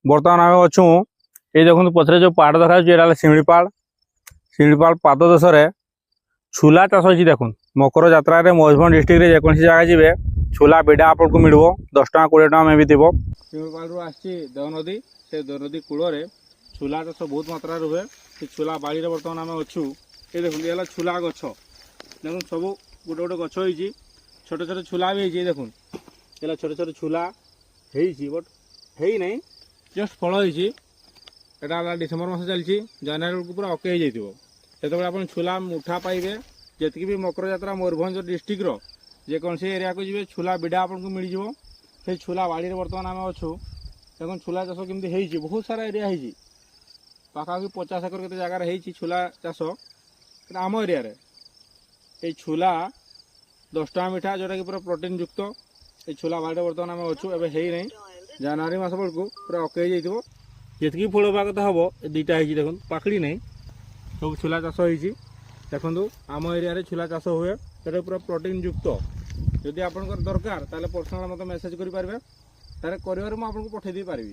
बर्तमान आम अच्छू ये देखो पथरे जो पहाड़ देखा ये शिमिपाड़ पाद देश छुला चाष अच्छी देखुन मकर जात्रा मयूरभंज डिस्ट्रिक्ट जेको जगह जी छुला बिड़ा आपको मिल 10 टका 20 टका मे भी थी शिमिपाड़ आसी देवनदी से देवनदी कूल छुला चाष बहुत मात्रा हुए छुला बाड़ी बर्तमान आम अच्छू ये देखो ये छुला गछ देखुन सब गोटे गोटे गछ हो छोटे छोटे छुला भी है देखुन ये छोटे छोटे छुला बट है नहीं जस्ट फल होता डिसेम्बर मस चलती जनवरी को पूरा अके हो आप छुला मुठा पाइबे जी भी मकर जात्रा मयूरभंज डिस्ट्रिक्ट जेकोसी एरिया को जी छुला बिड़ा आपको मिल जाए छुला बाड़ी बर्तमान आम अच्छू देखो छुला चाष केमती बहुत सारा एरिया है पाखापाखि 50 एकर के जगार हो छुला चाष आम एरिया ये छुला 10 टका मिठा जोटा कि पूरा प्रोटीन युक्त ये छुला बाड़ी बर्तमान आम अच्छू एवं है नहीं जनवरी मस बेलू पूरा अके हो जी फल हवा कथा हम दुटा है देखो पाकड़ी नहीं सब छुला चाष हो देखो आम एरिया छुला चाष हुए तो पूरा प्रोटीन युक्त जदि आप दरकार ताले पर्सनाल मत मेसेज करेंगे तारे करियर मुझे आपको पठेदी पारि।